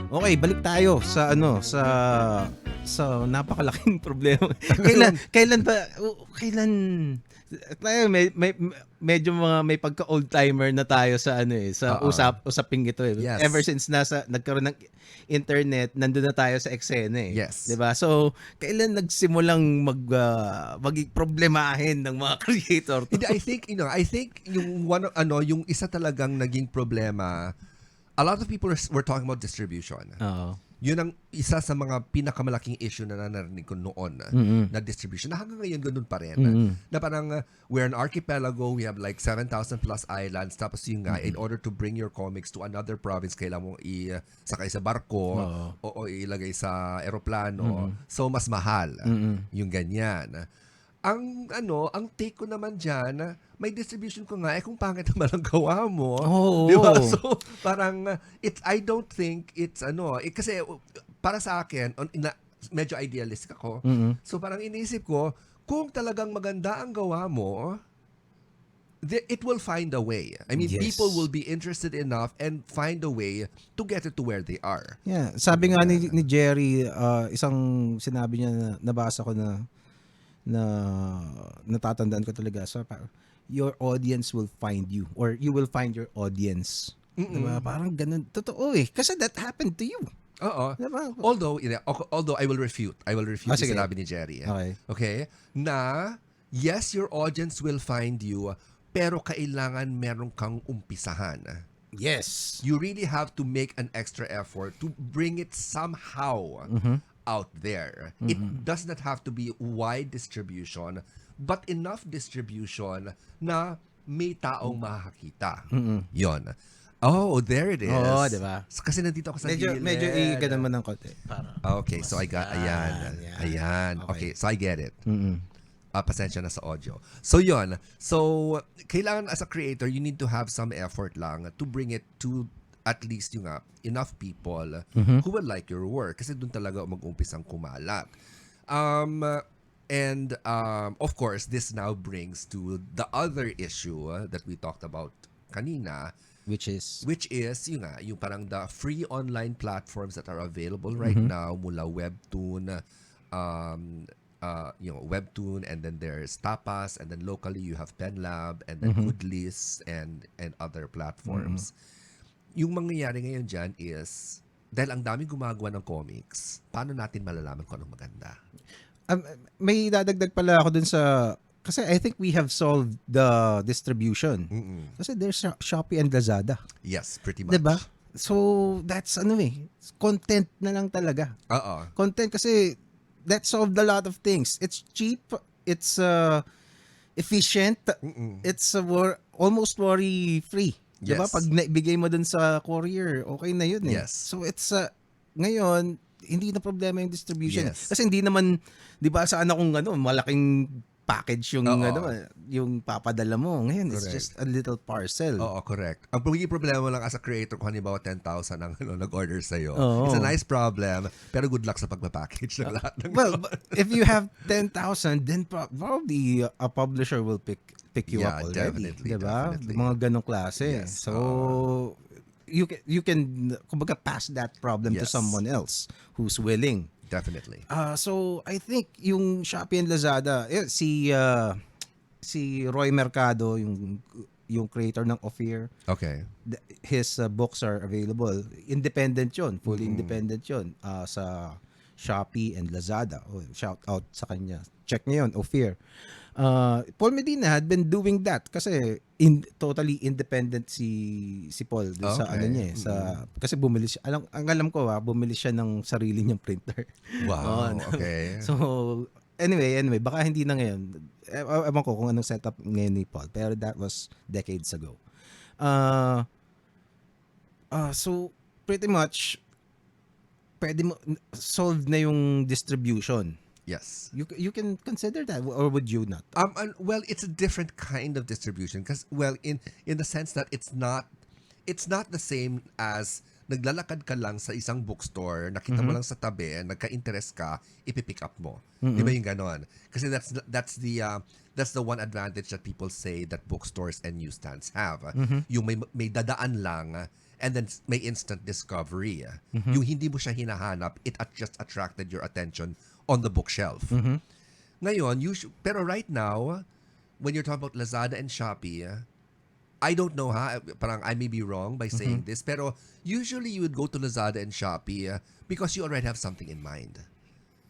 Okay, balik tayo sa sa napakalaking problema. Kailan ba kailan tayo medyo may pagka old timer na tayo sa sa Oo. usaping ito eh. Ever Yes. since nagkaroon ng internet, nandun na tayo sa eksena eh. Yes. 'Di ba? So, kailan nagsimulang maging problemahin ng mga creator to? Hindi, I think yung yung isa talagang naging problema, a lot of people were talking about distribution. Oo. Yun ang isa sa mga pinakamalaking issue na narinig ko noon Mm-mm. na distribution. Na hanggang ngayon ganun pa rin. Mm-mm. Na parang we're an archipelago, we have like 7,000 plus islands, tapos yun nga, in order to bring your comics to another province, kailangan mong sakay sa barko Oo. o ilagay sa eroplano. Mm-mm. So mas mahal Mm-mm. yung ganyan. Ang take ko naman diyan, may distribution ko nga kung pangit naman ang gawa mo. Oo. Di ba? So parang I don't think it's kasi para sa akin medyo idealistic ako. Mm-mm. So parang iniisip ko, kung talagang maganda ang gawa mo, it will find a way. I mean, Yes. people will be interested enough and find a way to get it to where they are. Yeah, sabi nga ni Jerry, isang sinabi niya na nabasa ko na natatandaan ko talaga. So, your audience will find you or you will find your audience. Diba? Parang ganun. Totoo eh. Kasi that happened to you. Oo. Diba? Although I will refute yung sige. sinabi ni Jerry. Okay. Okay? Na yes, your audience will find you, pero kailangan meron kang umpisahan. Yes. You really have to make an extra effort to bring it somehow out there. It does not have to be wide distribution, but enough distribution na may taong makakita. Yon. Oh, there it is. Oo, diba? Kasi nandito ako sa gilid. Medyo i-ganan mo ng konti. Para. Okay, so I got, ayan. Okay, so I get it. Pasensya na sa audio. So yon. So, kailangan as a creator, you need to have some effort lang to bring it to at least yung enough people who will like your work. Kasi dun talaga mag-umpisang kumalat. And of course, this now brings to the other issue that we talked about kanina, Which is yung parang the free online platforms that are available right now, mula Webtoon, Webtoon, and then there's Tapas, and then locally you have PenLab, and then Goodlist, and other platforms. Yung mangyayari ngayon dyan is, dahil ang daming gumagawa ng comics, paano natin malalaman kung anong maganda? may dadagdag pala ako dun sa kasi I think we have solved the distribution. Kasi there's Shopee and Lazada. Yes, pretty much. Diba? So, that's content na lang talaga. Content kasi that solved a lot of things. It's cheap, it's efficient, it's almost worry-free. Diba? Yes. Pag naibigay mo dun sa courier, okay na yun eh. Yes. So, it's ngayon, hindi na problema yung distribution. Yes. Kasi hindi naman, di ba, sana kung malaking package yung yung papadala mo. Ngayon, it's Correct. just a little parcel. Oo, correct. Ang magiging problema lang as a creator kung halimbawa 10,000 ang nag-order sa'yo. Oo. It's a nice problem, pero good luck sa pagpapackage ng lahat ng Well, if you have 10,000, then probably a publisher will pick you up already. Definitely, Diba? definitely. Mga ganong klase. Yes. So, you can kumbaga pass that problem to Yes. someone else who's willing. Definitely. So I think yung Shopee and Lazada, si Roy Mercado, yung creator ng Ophir, Okay. his books are available. Independent yun, fully independent yun sa Shopee and Lazada. Oh, shout out sa kanya. Check niyo yun, Ophir. Paul Medina had been doing that kasi totally independent si Paul dun sa Okay. niya sa kasi bumili siya ang alam ko bumili siya ng sarili niyang printer. Wow, okay. So anyway baka hindi na ngayon. Ewan ko kung anong setup ngayon ni Paul, pero that was decades ago. So pretty much pwede mo solved na yung distribution. Yes. You can consider that, or would you not? Well, it's a different kind of distribution because, well, in the sense that it's not the same as naglalakad ka lang sa isang bookstore, nakita mo lang sa tabi, nagka-interest ka, ipipick up mo. Di ba yung ganon? Kasi that's the one advantage that people say that bookstores and newsstands have. Yung may dadaan lang and then may instant discovery. Yung hindi mo siya hinahanap, it just attracted your attention on the bookshelf. Ngayon, pero right now, when you're talking about Lazada and Shopee, I don't know parang I may be wrong by saying this, pero usually you would go to Lazada and Shopee because you already have something in mind.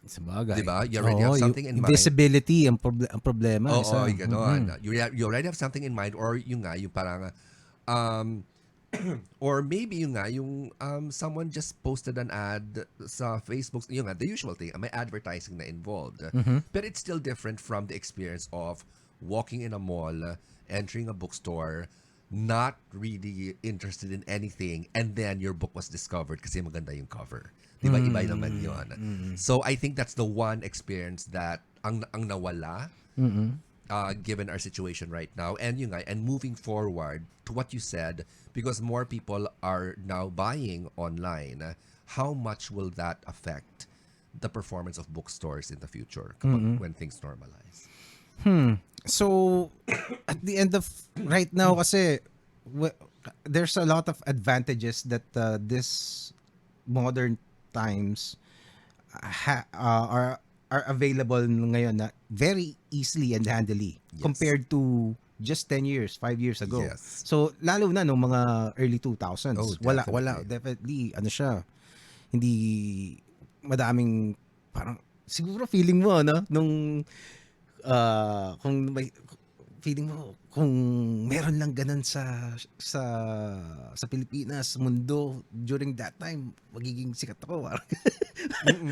Sa bagay. Diba? You already have something in mind. Visibility ang problema. Oo, gano'n. You already have something in mind, or yung nga, yung parang, or maybe yung nga, yung someone just posted an ad sa Facebook, yung nga, the usual thing, may advertising na involved. But it's still different from the experience of walking in a mall, entering a bookstore, not really interested in anything, and then your book was discovered kasi maganda yung cover. Diba? Iba naman yun. So I think that's the one experience that ang nawala given our situation right now. And yun nga, and moving forward to what you said, because more people are now buying online, how much will that affect the performance of bookstores in the future when things normalize? So, at the end of right now kasi there's a lot of advantages that this modern times are available ngayon na very easily and handily compared to just 10 years, 5 years ago. Yes. So, lalo na nung mga early 2000s. Oh, wala definitely ano siya. Hindi madaming parang siguro feeling mo nung kung may feeling mo kung meron lang ganun sa Pilipinas, mundo during that time, magiging sikat ako.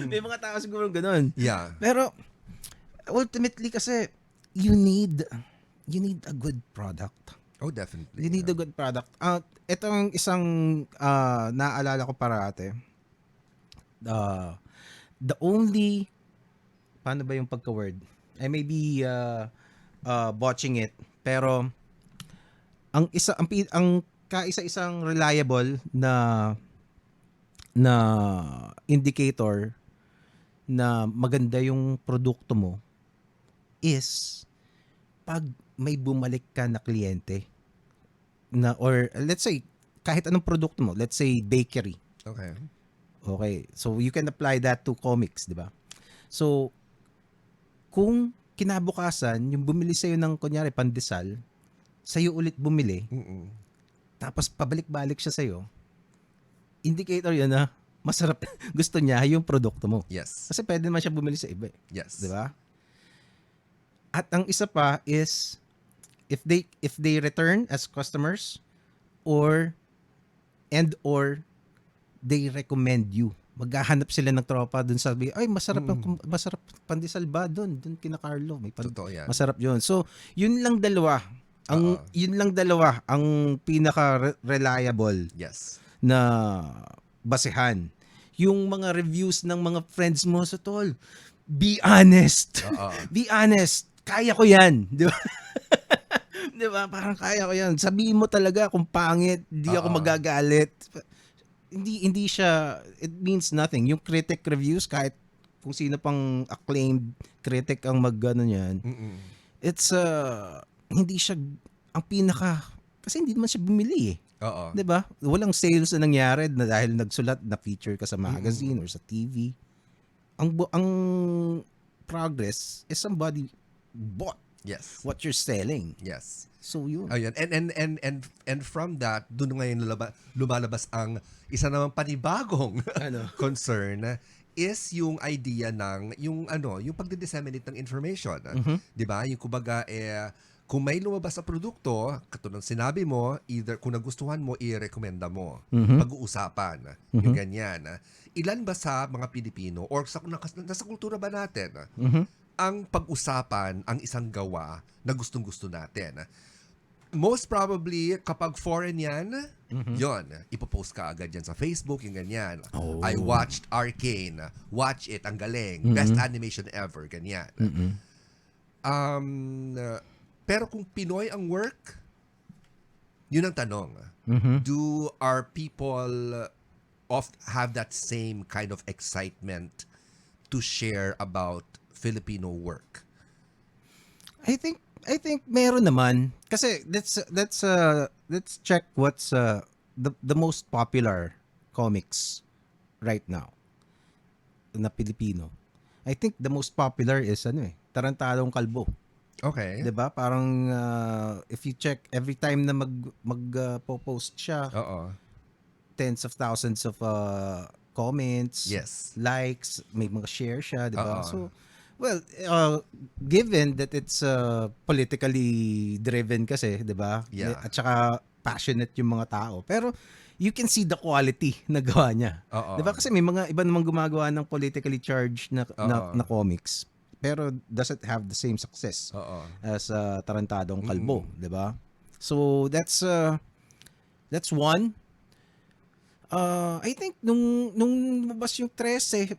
May mga tao siguro ganun. Yeah. Pero ultimately kasi you need a good product. Oh, definitely. You need a good product. Itong isang naalala ko parate. The only paano ba yung pagka-word? I may be botching it, pero ang kaisa-isang reliable na indicator na maganda yung produkto mo is pag may bumalik ka na kliyente na, or let's say kahit anong produkto mo, let's say bakery. Okay, so you can apply that to comics, di ba? So kung kinabukasan, yung bumili sa'yo ng, kunyari, pandesal, sa'yo ulit bumili, tapos pabalik-balik siya sa'yo, indicator yun na masarap, gusto niya yung produkto mo. Yes. Kasi pwede naman siya bumili sa iba. Yes. Diba? At ang isa pa is, if they return as customers, or they recommend you, maghahanap sila ng tropa dun sa ay masarap pandesal ba dun kina Carlo, may Totoo yan. masarap yun. So yun lang dalawa ang pinaka reliable na basehan. Yung mga reviews ng mga friends mo sa tol, be honest. Be honest, kaya ko yan, di ba? Di ba? Parang kaya ko yan. Sabihin mo talaga kung pangit, hindi ako magagalit. Hindi siya, it means nothing. Yung critic reviews, kahit kung sino pang acclaimed critic ang mag-ano yan, it's hindi siya ang pinaka, kasi hindi naman siya bumili eh. Diba? Walang sales na nangyari na dahil nagsulat na feature ka sa magazine or sa TV. Ang progress is somebody bought what you're selling. Yes. So yun. Ayun. And from that, doon ngayon lumalabas ang isa namang panibagong concern is yung idea ng yung pagdi-disseminate ng information. 'Di ba? Yung kumbaga kung may lumabas sa produkto, katulad ng sinabi mo, either kung nagustuhan mo, i-recommenda mo. Pag-uusapan. Yung ganyan. Ilan ba sa mga Pilipino or nasa kultura ba natin ang pag-usapan ang isang gawa na gustong-gusto natin? Most probably, kapag foreign yan, yon, ipopost ka agad yan sa Facebook, yung ganyan. I watched Arcane. Watch it, ang galing. Best animation ever, ganyan. Pero kung Pinoy ang work, yun ang tanong. Do our people have that same kind of excitement to share about Filipino work? I think meron naman kasi let's check what's the most popular comics right now na Pilipino, I think the most popular is Tarantadong Kalbo. Okay. 'Di ba? Parang if you check every time na post siya, Oo. tens of thousands of comments, Yes. likes, may mga share siya, 'di ba? Oo. So, well, given that it's politically driven kasi, 'di ba? Yeah. At saka passionate yung mga tao. Pero you can see the quality na gawa niya. Oo. 'Di ba? Kasi may mga iba namang gumagawa ng politically charged na Oo. comics pero doesn't have the same success Oo. as Tarantadong Kalbo, 'di ba? So that's one. I think nung lumabas yung 13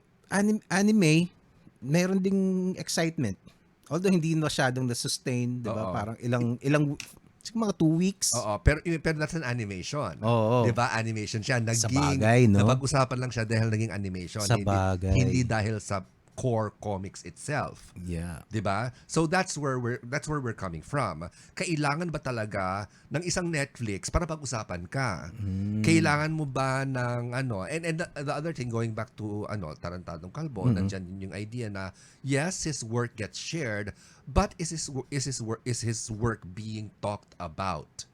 anime, meron ding excitement. Although hindi masyadong na-sustain, 'di ba? Oo. Parang ilang siguro mga 2 weeks. Oo, pero that's an animation. Oo. 'Di ba? Animation siya. Sa bagay, no? Napag-usapan lang siya dahil naging animation. Sa bagay. Hindi dahil sa core comics itself. Yeah. 'Di ba? So that's where we're coming from. Kailangan ba talaga ng isang Netflix para pag-usapan ka? Kailangan mo ba ng and the other thing, going back to Tarantadong Kalbo, nandiyan din yung idea na yes, his work gets shared, but is his work being talked about?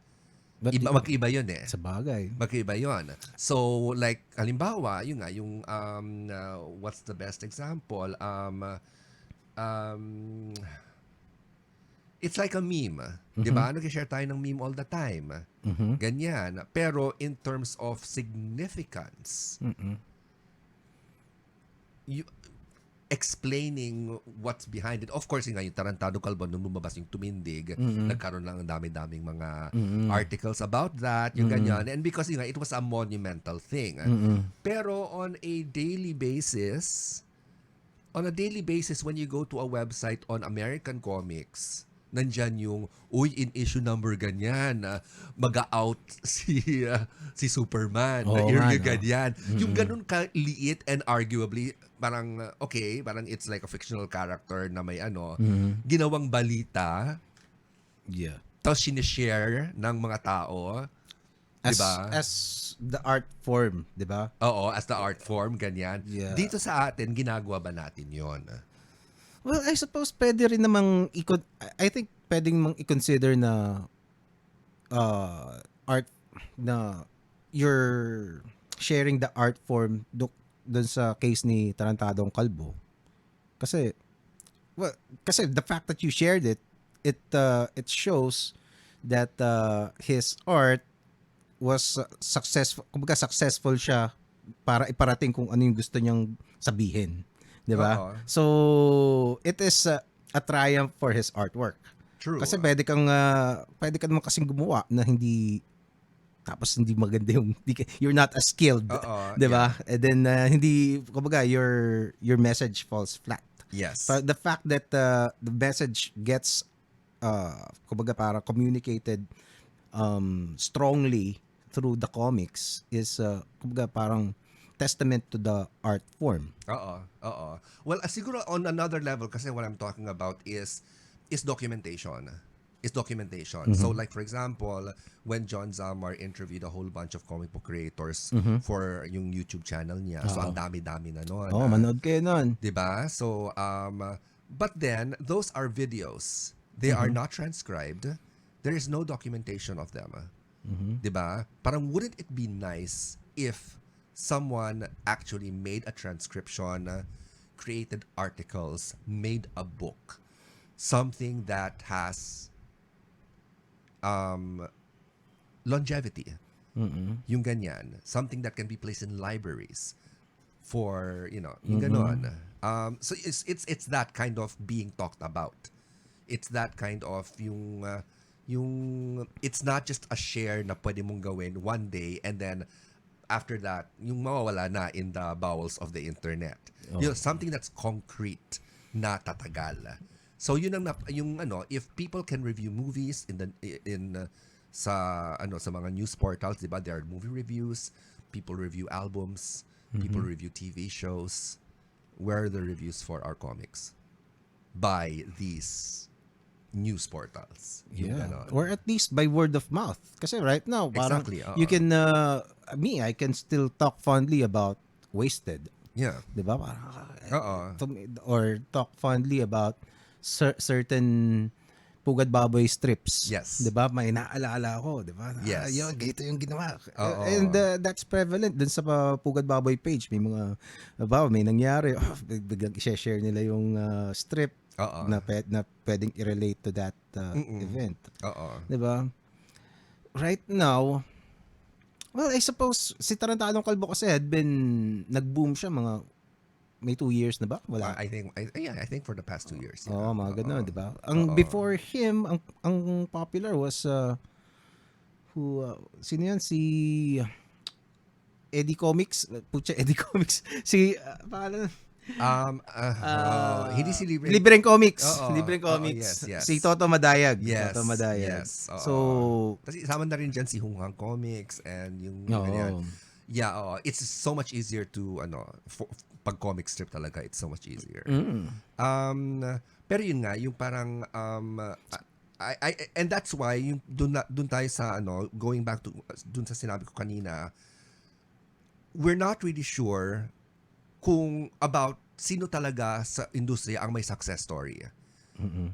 But Magkaiba yun eh. sa bagay. Magkaiba yun. So, like, halimbawa, what's the best example? It's like a meme. Di ba? Nag-share tayo ng meme all the time. Ganyan. Pero in terms of significance, explaining what's behind it. Of course, yung Tarantado Kalbo, nung lumabas yung Tumindig, nagkaroon lang ng dami-daming mga articles about that, yung ganyan. And because it was a monumental thing. Pero on a daily basis, when you go to a website on American comics, nandyan yung, in issue number ganyan, mag-out si Superman. Ganyan. Yung ganun kaliit and arguably, parang, parang it's like a fictional character na may ginawang balita. Yeah. Tapos sinishare ng mga tao. Diba? As the art form, 'di ba? Oo, as the art form, ganyan. Yeah. Dito sa atin, ginagawa ba natin yon? Well, I suppose pwede rin namang I think pwedeng mang i-consider na art na you're sharing the art form doon sa case ni Tarantadong Kalbo. Kasi the fact that you shared it shows that his art was successful. Kumbaga successful siya para iparating kung ano yung gusto niyang sabihin. 'Di ba? So, it is a triumph for his artwork. True. Kasi pwede ka naman kasing gumawa na hindi maganda yung you're not as skilled, 'di ba? And then hindi kumbaga your message falls flat. Yes. But the fact that the message gets kumbaga para communicated strongly through the comics is kumbaga parang testament to the art form. Oo. Well, siguro on another level, kasi what I'm talking about is documentation. So like for example, when John Zamar interviewed a whole bunch of comic book creators for yung YouTube channel niya. So ang dami-dami na noon. Manood kayo nun. 'Di ba? So but then those are videos. They are not transcribed. There is no documentation of them. 'Di ba? Parang wouldn't it be nice if someone actually made a transcription, created articles, made a book, something that has longevity. Yung ganyan, something that can be placed in libraries for, yung ganon. So it's that kind of being talked about. It's that kind of yung it's not just a share na pwede mong gawin one day and then after that yung mawawala na in the bowels of the internet. Something that's concrete na tatagal. So yun ang if people can review movies sa mga news portals, 'di ba? There are movie reviews, people review albums, people review TV shows. Where are the reviews for our comics? By these news portals. Yung Yeah. ganon. Or at least by word of mouth. Kasi right now, parang Exactly, oo. you can, I can still talk fondly about Wasted. Yeah. Diba? Parang, Oo. or talk fondly about certain Pugad Baboy strips. Yes. 'Di ba? May naalala ko, 'di ba? Yes. Yun, ganito yung ginawa. Oo. And that's prevalent dun sa Pugad Baboy page. May mga may nangyari, biglang i-share nila yung strip Oo. na pwedeng i-relate to that event. Oo. 'Di ba? Right now, well, I suppose si Tarantadong Kalbo kasi had been nag-boom siya mga may 2 years na ba? Wala. I think for the past 2 years. Oo, mga ganun, Oo. 'di ba? Ang Oo. before him, ang popular was sino yan? Si Eddie Comics. Putya, Eddie Comics. Si pangalan. Hindi si Libre. Libreng Comics. Oo. Libreng Oo, Comics. yes. Si Toto Madayag. Yes. Toto Madayag. Yes. Oo. So, kasi isama na rin dyan si Hung Hang Comics and yung Oo. ganyan. Yeah, it's so much easier to pag comic strip talaga, it's so much easier. Pero yun nga, yung parang and that's why yung dun tayo sa going back to dun sa sinabi ko kanina, we're not really sure kung about sino talaga sa industriya ang may success story.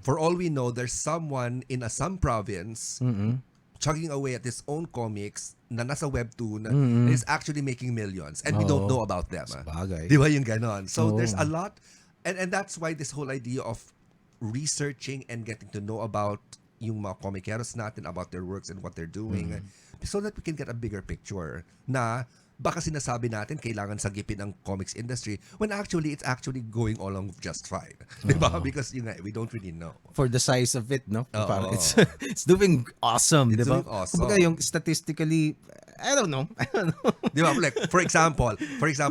For all we know, there's someone in some province chugging away at his own comics na nasa webtoon is actually making millions and we don't know about them. Sabagay. Di ba yung ganon? So there's a lot and that's why this whole idea of researching and getting to know about yung mga komikeros natin, about their works and what they're doing so that we can get a bigger picture na baka sinasabi natin kailangan sagipin ang comics industry when actually it's actually going along just fine. Di ba? Because we don't really know. for the size of it, no? Oo. Parang it's doing awesome, It's 'di ba? doing awesome. Kumbaga yung statistically, I don't know. Di ba? Like, for example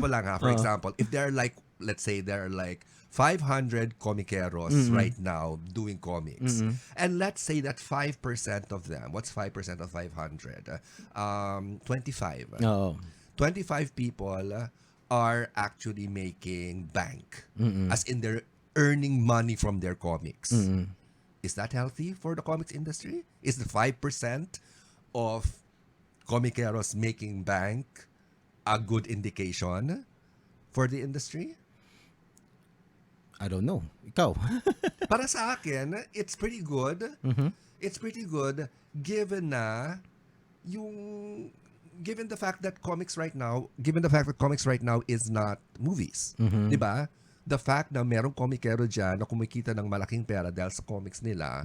lang ha, for example, if there are like, let's say there are like 500 komikeros right now doing comics. And let's say that 5% of them, what's 5% of 500? 25. Oo. 25 people are actually making bank. As in they're earning money from their comics. Is that healthy for the comics industry? Is the 5% of komikeros making bank a good indication for the industry? I don't know. Ikaw. Para sa akin, it's pretty good. It's pretty good given the fact that comics right now is not movies. 'Di ba? The fact na merong komikero dyan na kumikita ng malaking pera dahil sa comics nila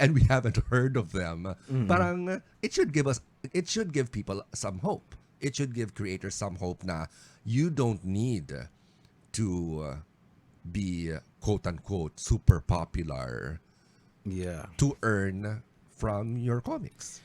and we haven't heard of them. Parang it should give people some hope. It should give creators some hope na you don't need to be quote-unquote super popular to earn from your comics.